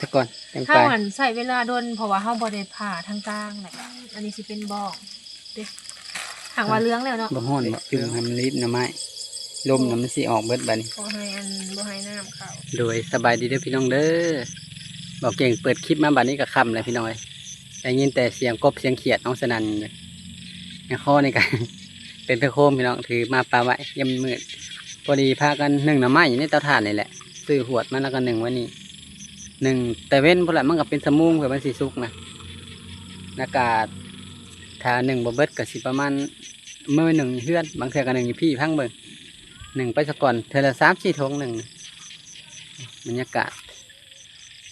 แต่ก่อนจัง ถ้า ไป มันใส่เวลาโดนเพราะว่าเฮาบ่ได้ผ่าทางกลางแหละอันนี้สิเป็นบ่องเด้หางว่าเลื้องแล้วเนาะ บ่ฮ้อนบ่จุ่มให้มันรีบหน่อไม้ลมน่ะมันสิออกเบิดบัดนี้ บ่ให้น้ำเข้า โดยสบายดีเด้อพี่น้องเด้อบอกเก่งเปิดคลิปมาบัดนี้ก็ค่ำเลยพี่น้อยได้ยินแต่เสียงกบเสียงเขียดน้องสนั่นเลยในข้อนี่กัน เป็นตะโคมพี่น้องถือมาปลาไว้ยามมืดพอดีพากันนึ่งหน่อไม้อยู่ในเตาถ่านนี่แหละซื้อหวดมาแล้วก็นึ่งไว้นี่หนึ่งแต่เว้นพวกแหละมันก็เป็นสมุงเพื่อมันสิสุกนะอากาศถ้าหนึ่งบ่เบิดก็สิประมาณมื้อหนึ่งเฮือนบางเทื่อก็หนึ่งอยู่พี่พังเบิ่งหนึ่งไปซะก่อนเทื่อละ3-4 ถุงหนึ่งบรรยากาศ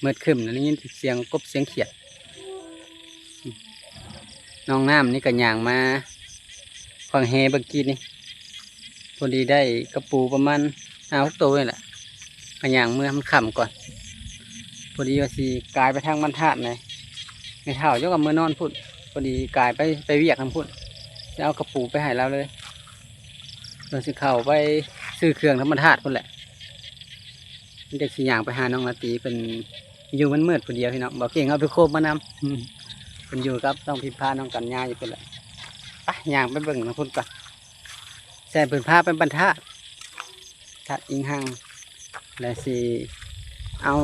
มืดครึ้มแล้วได้ยินเสียงกบเสียงเขียดน้องน้ำนี่ก็ย่างมาฟังเฮเมื่อกี้นี่พอดีได้กระปูประมาณ5-6 ตัวนี่แหละก็ย่างเมื่อมันค่ำก่อนพอดีว่าสิกลายไปทางบรรทัดเลยไม่เท่ายกกับมือนอนพุ่นพอดีกลายไปเวียกทางพุ่นจะเอากระปูไปให้เราเลยเราสิเข้าไปซื้อเครื่องธรรมธาตุพุ่นแหละมันจะขี่ย่างไปหาน้องนาตีเป็นอยู่มันมืดคนเดียวพี่น้องบอกเก่งเอาไปโคบมานำเป็นอยู่ครับต้องพิพาน้องกันยาอยู่พุ่นแหละไปย่างไปเบิ่งน้องพุ่นก่อนแซ่เป็นผ้าเป็นบรรทัดทัดอิงหังแล้วสิเอา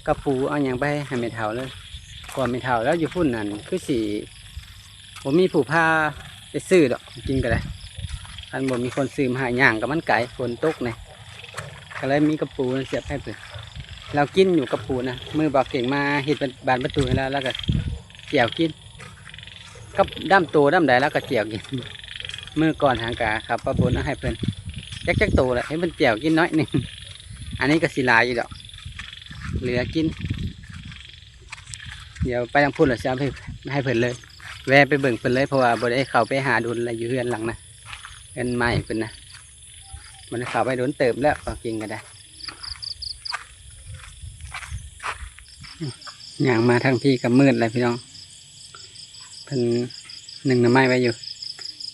กระปูเอาอย่างไปให้ไม่เท่าเลยก่อนไม่เท่าแล้วอยู่พุ่นนั่นคือสิผมมีผู้พาไปซื้อดอกจริงก็ได้ท่านบอกมีคนซื้อมาให้ย่างกับมันไก่ฝนตกเนี่ยก็เลยมีกระปูเสียบให้เพื่อนเรากินอยู่กระปูนะมือบอกเก่งมาเห็ดบานประตูให้แล้วก็เกี่ยวกินก็ด้ามโตด้ามใดแล้วก็เกี่ยวกินมือก่อนหางกาครับประบุนเอาให้เพื่อนจักโตแหละให้มันเกี่ยวกินน้อยหนึ่งอันนี้ก็สีลายอยู่ดอกเหลือกินเดี๋ยวไปทางพุ่นหรือจะให้เพื่อนเลยแวะไปเบิ่งเพื่อนเลยเพราะว่าบ่ได้เข้าไปหาดุลอะไรอยู่เฮือนหลังนะเฮือนใหม่เพื่อนนะมันเข้าไปโดนเติมแล้วก็กินก็ได้อย่างมาทางพี่กับมืดเลยพี่น้องเพิ่นหนึ่งหน่อไม้ไว้อยู่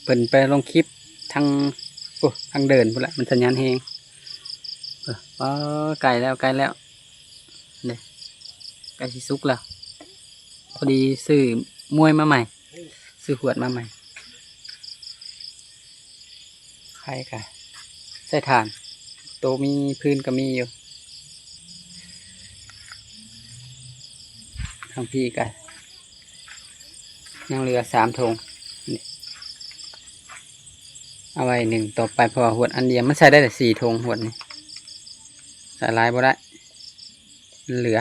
เพิ่นไปลงคลิปทางทางเดินพุ่นละมันสัญญาณแหงไกลแล้วเนี่ยไกลสิสุกแล้วพอดีซื้อมวยมาใหม่ซื้อขวดมาใหม่ใครกันใส่ถ่านโตมีพื้นก็มีอยู่ทางพี่กันยังเหลือ3 ถุงเอาไว้1ต่อไปพอหวดอันเดียวมันใส่ได้แต่4 ถุงหวดนี่ใส่ลายบ่ได้เหลือ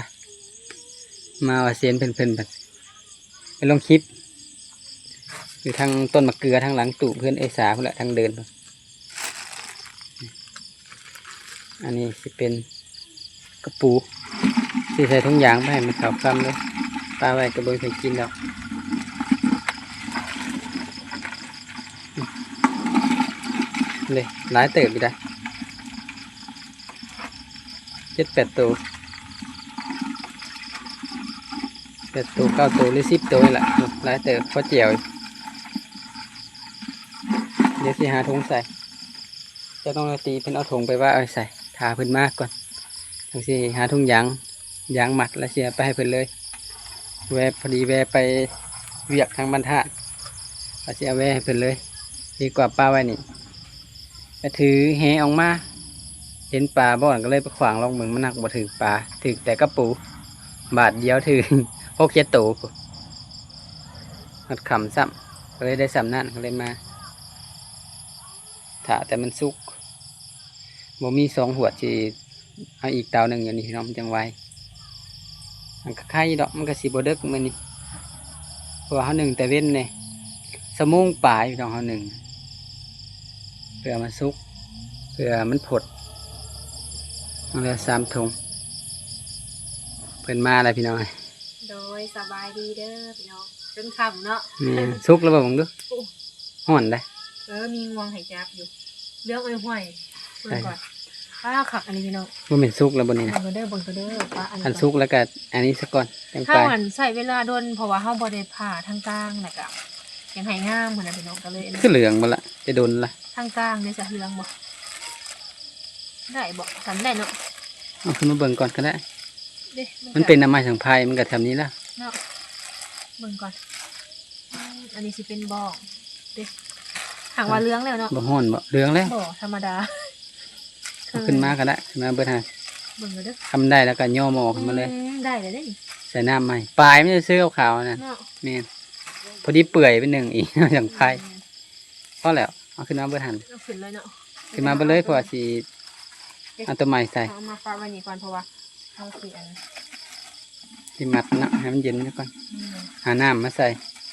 มาว่าเซียนเพิ่นไปลงคลิปอยู่ทางต้นมะเกลือทางหลังตู่เพื่อนเอสาพุ่นแหละทางเดินอันนี้สิเป็นกระปูสิใส่ถุงยางไปให้มันขาวคำเลยปลาไว้กระเบื้องใส่กินแล้วเลยหลายเติบไปได้7-8 ตัว8 ตัว 9 ตัวหรือ10 ตัวนี่แหละหลายเติบพอเจียวเดี๋ยวสิหาถุงใส่จะต้องตีเป็นเอาถุงไปว่าเอาใส่ถาเพิ่นมากก่อนทั้งสิหาถุงยางหมัดแล้วเสียไปให้เพิ่นเลยแวะพอดีแวะไปเวียกทางบรรทัดแล้วเสียแวะให้เพิ่นเลยดีกว่าปลาไว้นี่ไปถือแหออกมาเห็นปลาบ่อนก็เลยไปขวางลองมึงมันหนักบ่ถือปลาถือแต่กระปูบาทเดียวถือ6-7 ตัวหัดขำซ้ำก็เลยได้ซ้ำนั่นก็เลยมาถ้าแต่มันสุกบ่มี2 หัวที่เอาอีกเตาหนึ่งอย่างนี้พี่น้องจังไวมันก็ไข่ดอกมันก็สีบดึกมันนี่เพราะว่าเขาหนึ่งแต่เว้นเนี่ยสมุงป่าอยู่ตรงเขาหนึ่งเพื่อมันสุกเพื่อมันผดเอาเลย3 ถุงเพิ่นมาอะไรพี่น้องโดยสบายดีเด้อพี่น้องจนค่ำเนาะ นี่สุกแล้วบ่ผมดูห่อนได้มีงวงหายจับอยู่เรื่องอ้อยห้อยเบิ่งก่อนป้าขับอันนี้พี่น้องว่าเป็นสุกแล้วบนนี้นะ เบิ่งเด้อป้าอันสุกแล้วก็อันนี้ซะก่อนจัง ถ้า ไป มันใส่เวลาโดนเพราะว่าเฮาบ่ได้ผ่าทางกลางน่ะก็ยังให้งามเหมือนน่ะพี่น้องก็เลย คือเหลืองหมดละจะโดนละ ทางกลางนี่จะเหลืองบ่ได้บ่กันได้เนาะเอาขึ้นมาเบิ่งก่อนก็ได้ เด้ มันเป็นน้ำไม้สังไพรมันก็แถวนี้ละ เนาะเบิ่งก่อนอันนี้สิเป็นบอกเด้หางว่าเลื้องแล้วเนาะ บ่ฮ้อนบ่เหลืองแล้ว บ่ธรรมดา เอาขึ้นมาก็ได้ขึ้นมาเบิดหา เบิ่งเลยเด้อ ทำได้แล้วก็ย่อหมอขึ้นมาเลย ได้เลยเด้นี่ ใส่น้ำใหม่ปลายไม่ได้ซื้อขาวๆนะ เนาะ แม่นพอดีเปื่อยเป็นหนึ่งอีก สังไพรพอแล้วเอาขึ้นมาเบิดหัน เอาขึ้นเลยเนาะ ขึ้นมาเบิดเลยเพราะว่าสิเอาตัวใหม่ใส่ เอามาฝากไว้นี่ก่อนเพราะว่าเอาสิอัน ที่มัดเนาะให้มันเย็นซะก่อน อืม หาน้ำมาใส่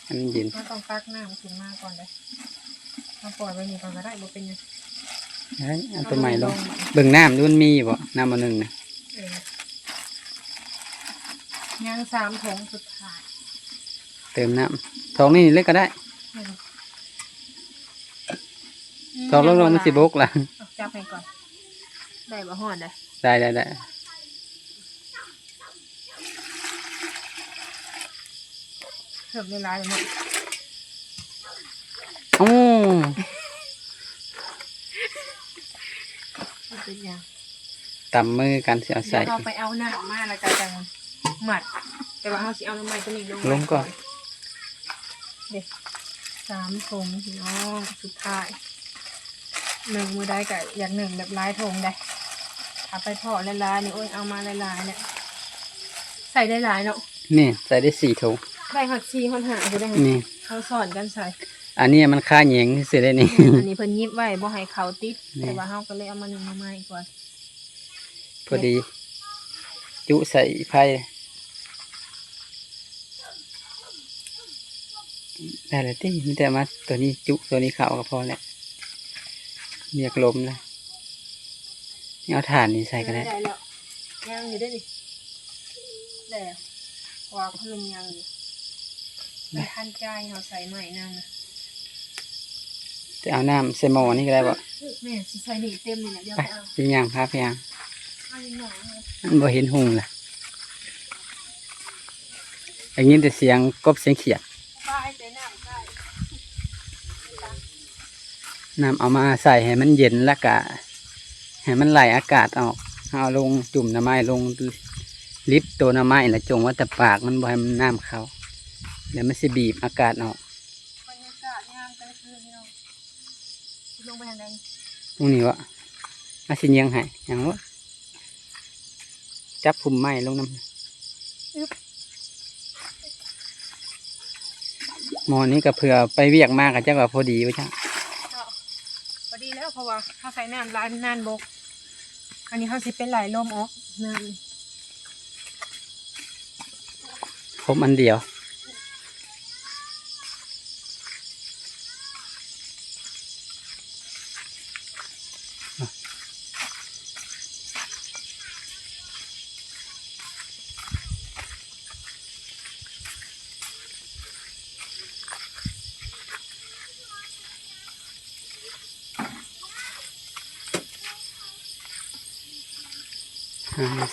ให้มันเย็น เราต้องตักน้ำขึ้นมาก่อนเลยเอาปล่อยไว้นี่ก่อนก็ได้บ่เป็นหยัง เฮ้ยเอาตัวใหม่ลงเบิ่งน้ำดูมันมีบ่น้ำมันหนึ่งนะ เออย่าง3ถุงสุดท้าย เติมน้ำทองนี่เล็กก็ได้ อืม ทองลงๆมันสิบกละ เอาจับให้ก่อนได้บ่ฮอดได้ ได้ เพิ่มเวลาเลยเนาะ โอ้ มันเป็นหยัง ตำมือกันสิเอา เดี๋ ใส่ ยวเราไปเอาน้ำมาแล้วก็จังหมัด แต่ว่าเราสิเอาน้ำมันตัวนี้ ลงก่อน เด็ก3ถุงพี่น้องสุดท้าย1มือได้กับอย่างหนึ่งแบบหลายถุงได้เอาไปทอดหลายๆนี่โอ้ยเอามาหลายๆเนี่ยใส่ได้หลายเนาะ นี่ใส่ได้4ถุง ได้หักชีคนหาจะได้ นี่ เขาสอนกันใส่ อันนี้มันค่าเหยงที่สุดเลยนี่ อันนี้เพิ่นยิบไว้บ่ให้เขาติด นี่ แต่ว่าเฮาก็เลยเอามาหนึ่งมาใหม่ก่อน พอดี จุใส่ไผ่ได้แล้วที่มีแต่มาตัวนี้จุตัวนี้ขาวก็พอแล้วเรียกลมเลยนี่เอาถ่านนี่ใส่ก็ได้ ได้แล้วยังอยู่ได้ดิได้แล้วว่าเพิ่นยังอยู่ไม่ทันใจเฮาใส่ใหม่นั่นนะ จะเอาน้ำใส่หม้อนี่ก็ได้บ่ แม่สิใส่นี่เต็มเลยเนี่ยเดี๋ยว ไป ไปเอา พี่ย่างพาพี่ย่าง เอาอีกหน่อยเลย มันบ่เห็นหุงล่ะอย่างนี้แต่เสียงกบเสียงเขียด ป้ายแต่น้ำใส่ น้ำเอามาใส่ให้มันเย็นแล้วก็ให้มันไหลอากาศออกเอาลงจุ่มน้ำไม้ลงลิฟต์ตัวน้ำไม้แล้วจงว่าแต่ปากมันบ่ให้มันน้ำเข้าเดี๋ยวมันสิบีบอากาศออก บรรยากาศยามกลางคืนพี่น้องลงไปทางใด ตรงนี้วะอาสิเนียงให้อย่างวะจับพุ่มไม้ลงน้ำหมอนี้ก็เผื่อไปเวียกมากก็จะว่าพอดีไว้จ้ะ ก็พอดีแล้วเพราะว่าเขาใส่น้ำลายนานบก อันนี้เขาสิเป็นไหลลมออกน้ำ ผมอันเดียว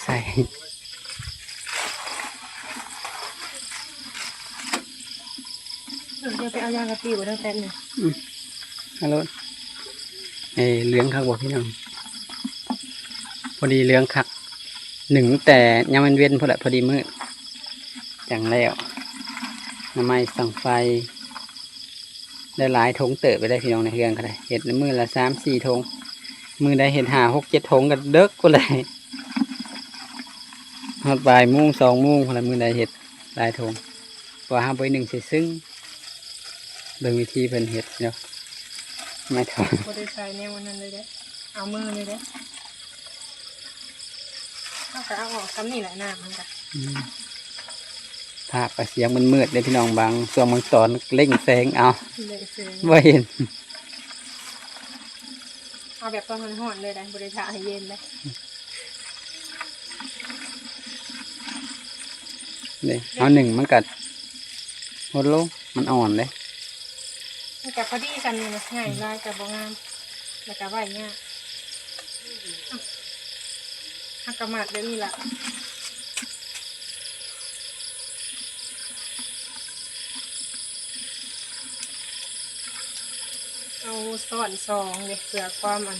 ใส่ เดี๋ยวไปเอายางกะปิไว้ตั้งแต่หนึ่ง ฮัลโหลเหลืองคักบอกพี่น้องพอดีเหลืองคักหนึ่งแต่ยังมันเวียนพอละพอดีมืดจังแล้วน้ำไม้สั่งไฟได้หลายทงเติบไปได้พี่น้องในเฮือนก็ได้เห็ดมือละ3-4 ทงมือได้เห็ด5-6-7 ทงก็เด็กก็เลยฮอดบ่ายโมง2 โมงพอละมือได้เห็ดหลายทงพอห้าไป1ใส่ซึ่งเบิ่งวิธีเพิ่นเห็ดเนาะไม่ถอน บริใส่แนวนั้นเลยเด้อเอามือเลยเด้อเอาแต่เอาออกทำนี่แหละน้ำมันจ้ะ ภาพก็เสียงมันมืดเลยพี่น้องบางส่วนบางตอนเล่งแสงเอา เลยเสือ ไม่เห็น เอาแบบตอนห่อนๆเลยได้บริใส่ให้เย็นเลย เลยเอาหนึ่งมันกัดหดลงมันอ่อนเลย มันกับพอดีกันนี่นะง่ายลายกับบงามแล้วก็ไหวเนี่ยหักกระหมัดเดี๋ยวนี้ละเอาซ่อนซองเลยเผื่อความอัน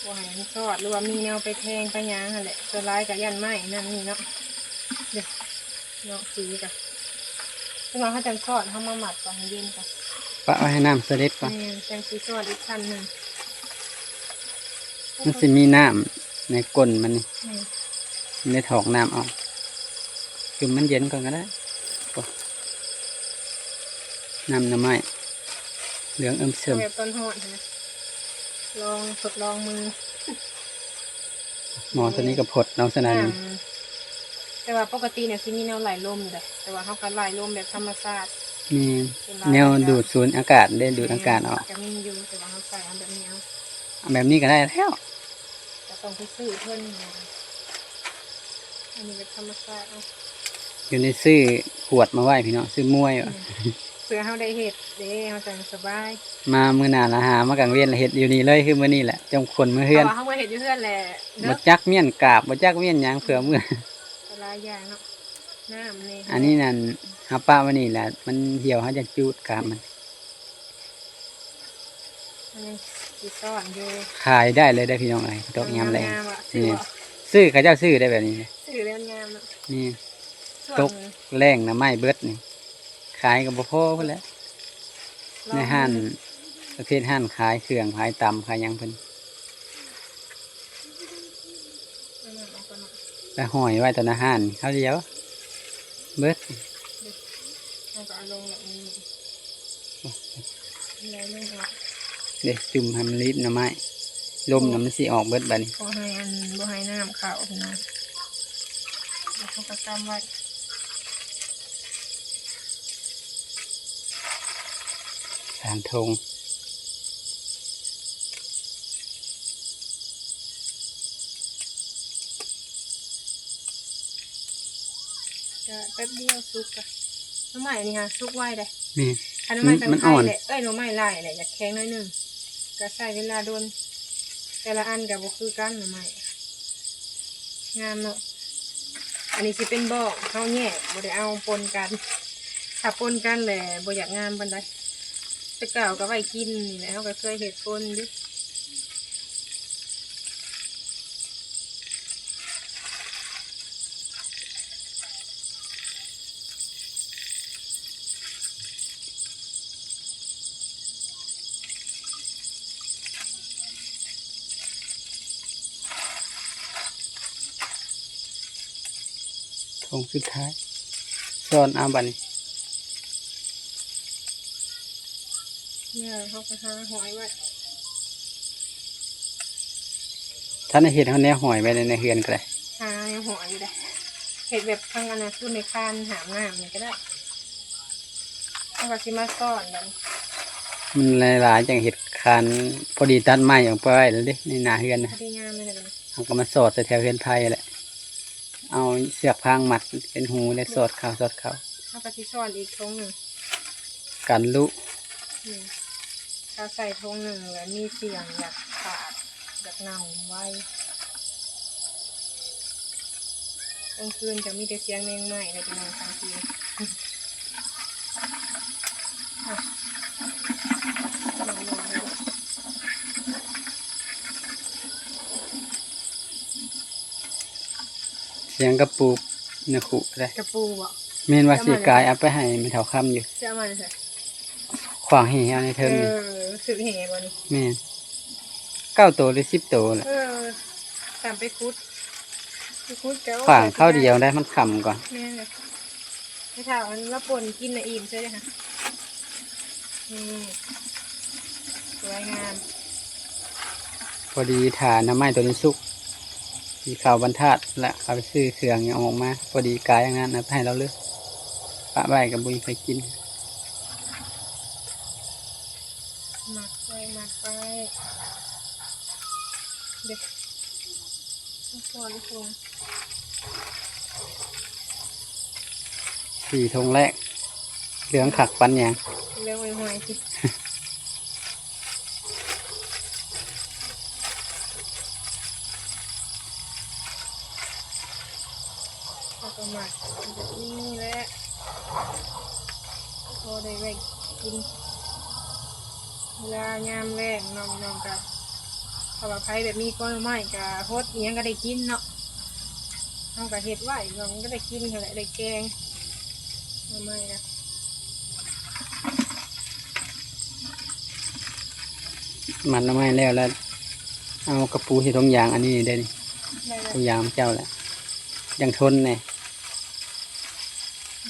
ว่าให้มันซอดหรือว่ามีแนวไปแทงไปยางนั่นแหละตัวร้ายกับยันไม้นั่นนี่เนาะ เดี๋ยวเนาะสีกันซึ่งเราเขาจังทอดเขามาหมักก่อนให้เย็นก่อน ปะไว้ให้น้ำเสด็จก่อน นี่จังสีทอดอีกชั้นหนึ่ง มันสิมีน้ำในก้นมันนี่ นี่ ในถอกน้ำออกคือมันเย็นก่อนก็ได้โอ้น้ำหน่อไม้เหลืองเสริม แบบต้นหอดนะลองทดลองมือ หมอตัวนี้กับผดน้องสนาน แต่ว่าปกติเนี่ยสิมีแนวไหลลมอยู่เลยแต่ว่าเขาก็ไหลลมแบบธรรมชาติ มีแนวดูดสูญอากาศได้ดูดอากาศออก จะมีอยู่แต่ว่าเขาใส่อันแบบนี้เอา เอาแบบนี้ก็ได้แล้ว จะต้องไปซื้อเพิ่นนะอันนี้เป็นธรรมชาติเอา อยู่ในซื้อขวดมาไหว้พี่น้องซื้อมวยว่ะ เพื่อเขาได้เห็ดเด้เขาจะสบาย มามื้อหน้าละหามากลางเวียนละเฮ็ดอยู่นี่เลยคือมื้อนี้แหละจงคนมื้อเฮือน แต่ว่าเขามาเห็ดอยู่เพื่อนแหละเด้ บ่ อ จักเมียนกาบบ่จักเมียนหยังเผื่อมื้อ หลายอย่างเนาะน้ำนี่ อันนี้นั่นหาป้าวันนี้แหละมันเหี่ยวเขาจะจูดกาบมัน อันนี้สีซ่อนอยู่ ขายได้เลยได้อพี่น้องเอ้ยดอกยามแรง งามๆอะซื้อ นี่ บ่ ซื้อเขาเจ้าซื้อได้แบบนี้ ซื้อเรียนงามอะ นี่ ส่วน ตก แรงนะไม้เบิดนี่ขายกับบ่พอพุ่นแหล้ว ในห้านประเภทห้านขายเครื่องขายตำขายหยังเพิ่น อันนั้นเอาก่อนเนาะ แล้วห้อยไว้ตอนอาหารเขาเดียวเบิด เอาก็เอาลงแบบนี้แล้วลงออก เด็กจุ่มให้มันรีบหน่อไม้ลมน่ะมันสิออกเบิดบัดนี้ บ่ให้อันบ่ให้น้ำเข้าพี่น้องแล้วเขาก็กำไว้ สางทง ก็แป๊บเดียวสุกอะหน่อไม้นี่ค่ะสุกไวเลย นี่ อันหน่อไม้ตั้ง มัน ไข่ อ่อน เลยหน่อไม้ไล่เลยอยากแข็งหน้อยหนึงก็ใช้เวลาโดนแต่ละอันกับบ่คือกันหน่อไม้งามเนาะอันนี้สิเป็นบ่อเขาแยกบ่ได้เอาปนกันถ้าปนกันแหละบ่อยากงามปานใดแต่เก่าก็ไว้กินนี่แหละเขาก็เคยเฮ็ดปนอยู่ ทงสุดท้ายซ่อนเอาบัดนี้ เนี่ยเขาก็หาหอยไว้ ถ้าในเห็ดเขาแนวหอยไว้ในเฮือนก็ได้ หาหอยอยู่ได้เห็ดแบบทางอนาคตในคานหามน้ำนี่ก็ได้เอาก็สิมาซ่อนกัน มันหลายๆจังเห็ดคานพอดีตัดไม้ออกไปไว้แล้วเดิในหน้าเฮือน พ นะ อดีงามเลยกัน เขาก็มาสอดใส่แถวเฮือนไผ่แหละเอาเสือกพางมัดเป็นหูแล้วสอดเข้าวสอดเข้า เอาก็สิซ่อนอีกทงหนึ่ง กันลุ นี่ถ้าใส่ทงหนึ่งแล้วมีเสียงอยากขาดอยากเน่าไว้กลางคืนจะมีแต่เสียงแมงไหม้ในจังหวะกลางคืนอ่ะลองดู เสียงกระปูเนื้อขุเลย กระปูอ่ะ เมนว่าสีกายเอาไปให้ไม่เท่าคำอยู่ จะเอามาใส่ ขวางเหี่ยวในเทิงนี่ สึกเหบ่นี่ แม่น9 ตัวหรือ10 ตัวแหละ ตามไปคุดแก้ว ขวางเข้าเดียวได้มันขำก่อน แม่เลยไม่ถามอันละปนกินน่ะอิ่มใช่ไหมคะนี่สวยงาม พอดีฐานน้ำไม้ตัวนี้สุกมีข่าวบรรทัดและเอาไปซื้อเครื่องยังออกมา พอดีกายอย่างนั้นนะให้เราเลยปะใบกับบุญไปกิน หมักไปเด็กพอลูกลง 4 ธงแรกเหลืองขักปันอย่าง เลี้ยงไว้หอยสิแล้วก็หมักแบบนี้แหละพอได้ไว้กินเวลายามแรกน้องกับถ้าว่าใครแบบมีก้อนไม้กับโคตรเอียงก็ได้กินเนาะ เอากระเห็ดไว้มันก็ได้กินเท่าไหร่ได้แกงทำไมนะ มันน้ำไม้แล้วเอากระปูที่ทงยางอันนี้ได้นี่ ได้เล ตัวย างเจ้าแหละยังทนเนี่ย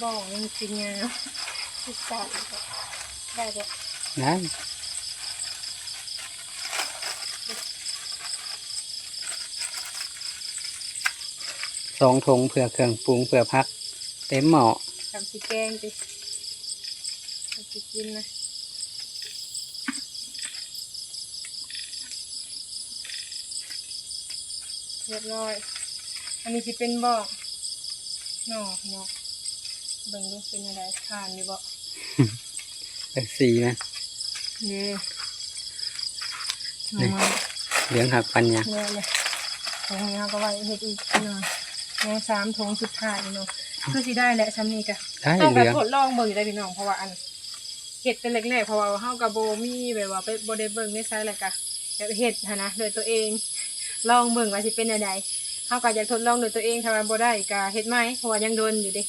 บอกยังจริงไงติดตามได้เลย นะ2 ถุงเผื่อเครื่องปรุงเผื่อพัก เต็มหม้อ ทำสีแกงดิทำสีกินนะเรียบร้อยอันนี้จะเป็นบอกหน่อเนาะเบิ่งดูเป็นอะไรทานอยู่บ่ สีนะ เย่ นี่ มา เหลืองหักปันเนี่ย เยอะเลยตรงนี้เราก็ไว้เห็ดอีกหน่อยยัง3 ถุงสุดท้ายเนาะคือสิได้แหละซ้ำนี้กะ ได้ ต้อง เห แบ ลื บ อง ทดลองเบิ่งอยู่ได้พี่น้องเพราะว่าอันเห็ดเป็นแรกๆเพราะว่าเฮากับโบมีแบบว่าไปบ่ได้เบิ่งในไซส์อะไรกะแบบเห็ดหั้นนะโดยตัวเอง ลองเบิ่งว่าสิเป็นอะไรเฮาก็อยากทดลองโดยตัวเองถ้าว่าบ่ได้ก็เฮ็ดใหม่เพราะว่ายังโดนอยู่เดิ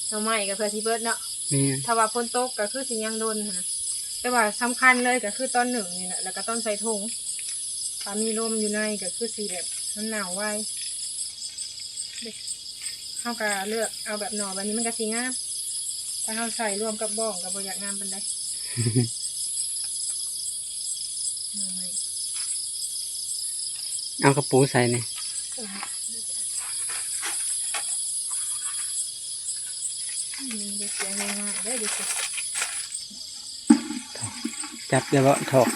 เอาใหม่ก็เพื่อสิเบิดเนาะ นี่ ถ้าว่าฝนตกก็คือสิยังโดนหั้นนะแต่ว่าสำคัญเลยก็คือตอนหนึ่งนี่แหละแล้วก็ตอนใส่ถุงถ้ามีลมอยู่ในก็คือสิแบบมันหนาวไว้เด้เฮาก็เลือกเอาแบบหน่อแบบนี้มันก็สิงามถ้าเฮาใส่รวมกับบ้องก็บ่อยากงามปานใดหน่อไม้ เอากระปูใส่เนี่ย เด็กเสียงง่ายๆได้ดิสิ จับเดี๋ยวถอก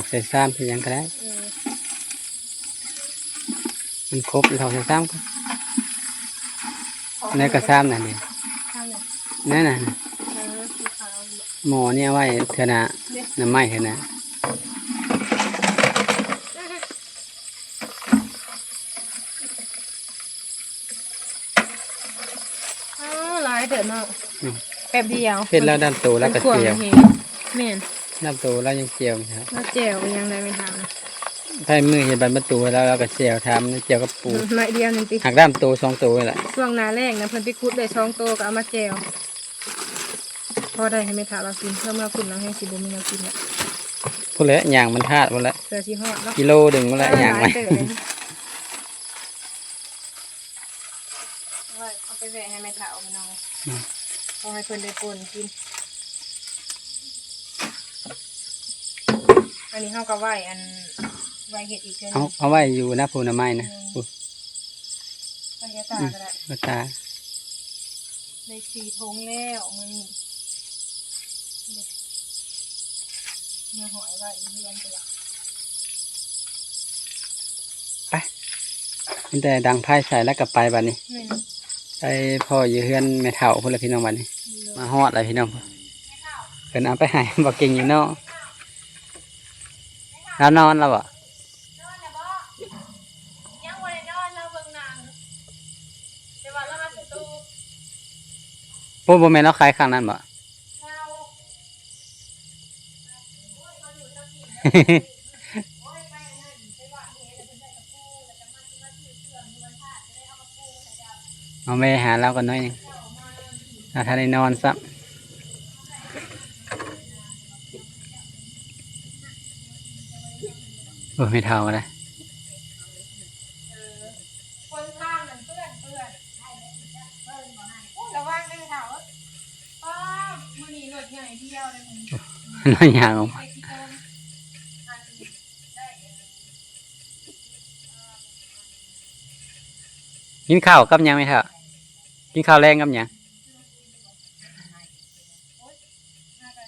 ใส่ซ้ำที่ยังก็ได้ มันครบถอกใส่ซ้ำก็ในกระซ้ำนั่นนี่ ข้าวเนี่ย นั่นน่ะ สีขาว หมอเนี่ยไว้เถอะนะน้ำไม้เถอะนะ หลายเดือดมากแป๊บเดียว เสร็จแล้วด้านโตแล้วก็เจียว แม่น ด้านโตแล้วยังเจียวครับ แล้วเจียวยังได้ไม่ทำนะ ถ้ามือเห็นบันประตูแล้วเราก็เจียวทำเจียวกับปู หน่อยเดียวหนึ่งปี หักด้ามโต2 โตนี่แหละ ช่วงหนาแรกนะเพิ่นไปคุดได้2 โตก็เอามาแจวพอได้ให้ไม่ถาเรากินเพิ่มมาคุณเราให้สิบุมีเรากินละ พูดเลยอย่างมันทาดหมดแล้ว เสือชีฮอดเนาะ กิโลดึงหมดแล้วอย่าง ห ไร ลายเติบเลยเอาไปแวะให้แม่ถาเอาไปน้องเอาให้เพิ่นได้ปนกินอันนี้เฮาก็ไหวไหวเห็ดอีกเทื่อนึง เอาไว้อยู่นะพูน้ำไม้นะปู บรรยากาศก็ได้ ก็ตา ได้4 ถุงแล้วมื้อนี้เนื้อหอยไว้อีกเดือนไปละ ตั้งแต่ดังไพ่ใส่แล้วก็ไปบัดนี้ แม่น ไปพ่ออยู่เฮือนแม่เฒ่าพุ่นละพี่น้องบัดนี้ มาฮอดอะไรพี่น้องเพิ่นเอาไปให้บอกเก่งอยู่เนาะแล้วนอนแล้วบ่ นอนแล้วบ่ยังบ่ได้นอนเราเบิ่งหนังแต่ว่าเรามาสตู พูดบ่แม่นเราขายข้างนั้นบ่ เราโอ้ยไปอันนั้นไปว่าเฮ็ดแล้วเพิ่นได้กระปูแล้วก็มาซื้อเครื่องอยู่วันพระจะได้เอากระปูให้เจ้า เอาไปหาเรากันหน่อยหนึง เจ้ามา ถ้าได้นอนซับโอ้ยไม่เท่าเลย คนข้างนั่นเปื้อนโอ้ยระวังเด้อเฒ่าป้ามื้อนี้รถใหญ่เที่ยวเลยมึง น้อยยางออก ไป มา ที่ตรงอันได้ กินข้าวกับหยังไหมเท่ากินข้าวแรงกับหยัง น่ากัน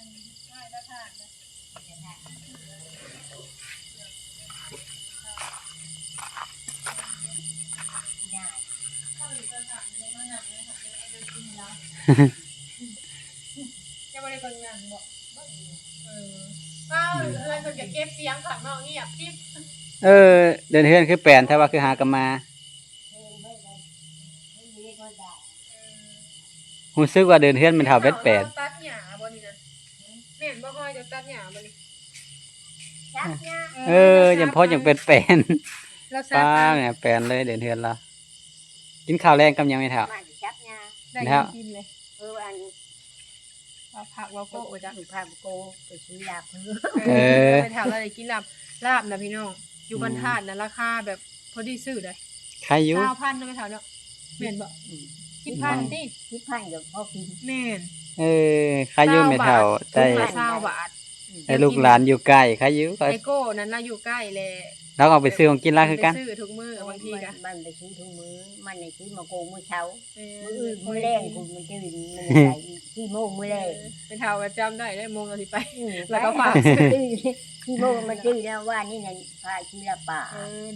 ง่ายก็ทานนะจะบ่ได้เบิ่งหนังบ่อ้าวแล้วเพิ่นก็เก็บเสียงข้างนอกเงียบกิ๊บ เดินเฮือนคือแปลนถ้าว่าคือหากนมารู้สึกว่าเดินเฮือนมันเท่าเบ็ดแปลน ตัดหญ้าบ่นี่นะแม่นบ่ค่อยจะตัดหญ้าบ่นี่ตัดหญ้า ยังพอยังเป็นแปลน แล้ว ป้า ซับ เนี่ยแปลนเลยเดินเฮือนเรา กินข้าวแรงกับหยังไม่เท่า มาจับยา ได้ แล้ว กินเลย อัน ว่าผักว่า โก โกะจ้ะ อยู่พาโกไปซื้อยาเพื่อ เออ ไปแถวเราได้กินลาบนะพี่น้องอยู่บนถาดนะราคาแบบพอดีซื้อเลย ใครอยู่ 9,000นะไปแถวเนาะแม่นบ่10,000ติ คิดพันกับพ่อกิน แม่น เออใครอยู่ไม่เท่า ถุ ได้ งละ20 บาท ได้ลูกหลานอยู่ใกล้ใครอยู่ก็ ไอโก้นั้นเราอยู่ใกล้แหละ เราเอาไปซื้อของกินละคือกัน ไปซื้อทุกมื้อบางทีก็ มันไปซื้อทุกมื้อมันในซื้อมาโกมื้อเช้า เอ มื้อ อ อื่นมื้อแรงคุณมันจะมันใส่ที่โมงมื้อแรง เป็นเท่าก็จำได้ได้โมงเราสิไป แล้ แล้ว ก็ ก็ ฝา ฝาก กที่โมงมันจื้อนะว่านี่นั่นพาชีละป่า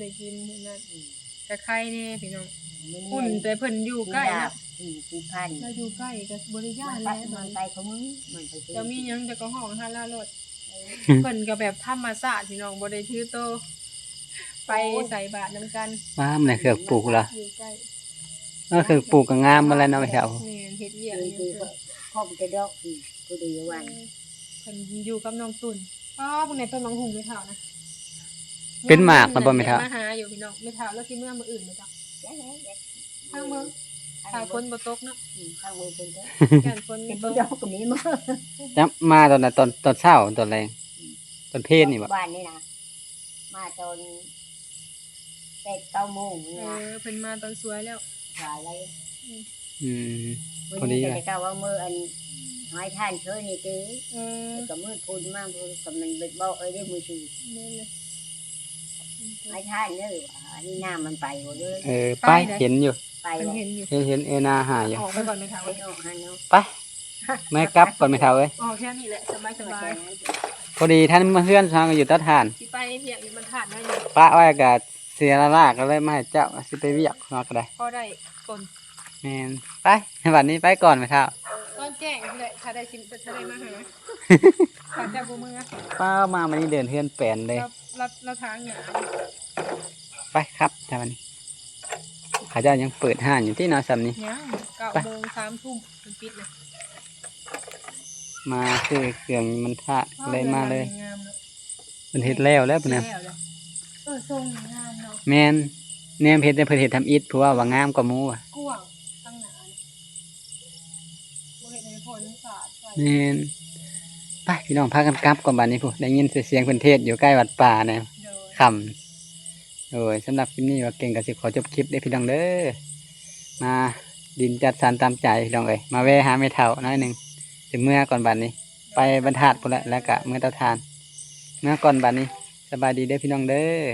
ได้กินนั่นก็ไข่แน่พี่น้อง มัน อุ่นแต่เพิ่นอยู่ใกล้นะ ที่พัน เราอยู่ใกล้กับบริญา มั ณ นไป แล้ว มันไปของมึงมันไปซื้อ จะมีหยังจะก็ห้อง5ล่ารถเพิ่นก็แบบธรรมชาติพี่น้องบ่ได้ถือโตไปใส่บาตรนํกัน ว้ามันน่ะเครื่องปลูกเหรอ อยู่ใกล้ เครื่องปลูกก็งามมาแล้วเนาะไม่เท่า แม่นเฮ็ดเวียก คือ อยู่ คือพ่อมันจะดอกผู้ดีวัน เพิ่นอยู่กับน้องตุ่นอ๋อพวกนี้เป็นมังหุงไม่เท่านะ เป็นหมากมันบ่ไม่เท่า มาหาอยู่พี่น้องไม่เท่าแล้วสิเมื่อมื้ออื่นบ่จ้ะทางเมืองถ้าฝนบ่ตกเนาะ ข้างมือเป็นตัว การฝน เป็น ต ตัว ก ดอกคนนี้มั้ง จับมาตอนน่ะตอนเช้าตอนแรงตอนเพลนนี่บ่ บ้านนี่นะมาตอน8-9 โมง เอ นี่นะ อเพิ่นมาตอนสวยแล้ว หลายเลย อืม วัน พอดี นี้ เลย จะกล่าวว่ามืออันหอยท่านเชยนี่ตื้อ เออ ก็มือพูนมากพูนกับมันเบ็ดบอกได้มือชื่อ แม่นเลย หอยท่านเนอะอันนี้น้ำมันไปหมดเลย ไปเห็นอยู่ ไป เพิ่น แล้ว เห็นอยู่ เห็นเอนาหาอยู่ ออกไปก่อนไม่เท่า ไปออกหันเนาะ ไปแม่กลับก่อนไม่เท่าเอ้ย ออกแค่นี้แหละสบายสบาย พอดีท่านมาเพื่อนทางก็อยู่ตะทาน สิไปเพียงอยู่มันถาดได้อยู่ ป้าไว้ก็เสียละลากก็เลยมาให้เจ้าสิไปเวียกเนาะก็ได้ พอได้กล แม่นไปวันนี้ไปก่อนไม่เท่า ตอนแจ้งนี่แหละถ้าได้ชิมถ้าได้มาหาถ้าจะบ่มือ ป้ามาวันนี้เดินเฮือนแปลนเลย เราทางหยา ไปครับท่านวันนี้เขาเจ้ายังเปิดห้านอยู่ที่เนอสำนี้ ยัง9 ไป โมง3 ทุ่มมันปิดเลย มาซื้อเครื่องมันทาดเลยมาเลย งามเนาะ มันเฮ็ดแล้วแล้วปุ่น แล้ นะ วเลยทรงงามเนาะ แมนแนมเฮ็ดแต่เพิ่นเฮ็ดทำอิฐเพราะว่างามกว่าหมู่อ่ะ กว้างตั้งหนาบ่เห็นในผลศาสตร์ใส่ แมนไปพี่น้องพากันกลับก่อนบัดนี้พุ่นได้ยินเสียงเพิ่นเทศน์อยู่ใกล้วัดป่าแน่ โดย ค่ำโดยสำหรับคลิปนี้ว่าเก่งก็สิขอจบคลิปเด้อพี่น้องเด้อมาดินจัดสรรตามใจพี่น้องเอ้ยมาแวะหาแม่เฒ่าน้อยหนึงสิเมื่อก่อนบัดนี้ ไปบรรทัดพุ่นแหละแล้วก็เมื่อเตาทานเมื่อก่อนบัดนี้สบายดีเด้อพี่น้องเด้อ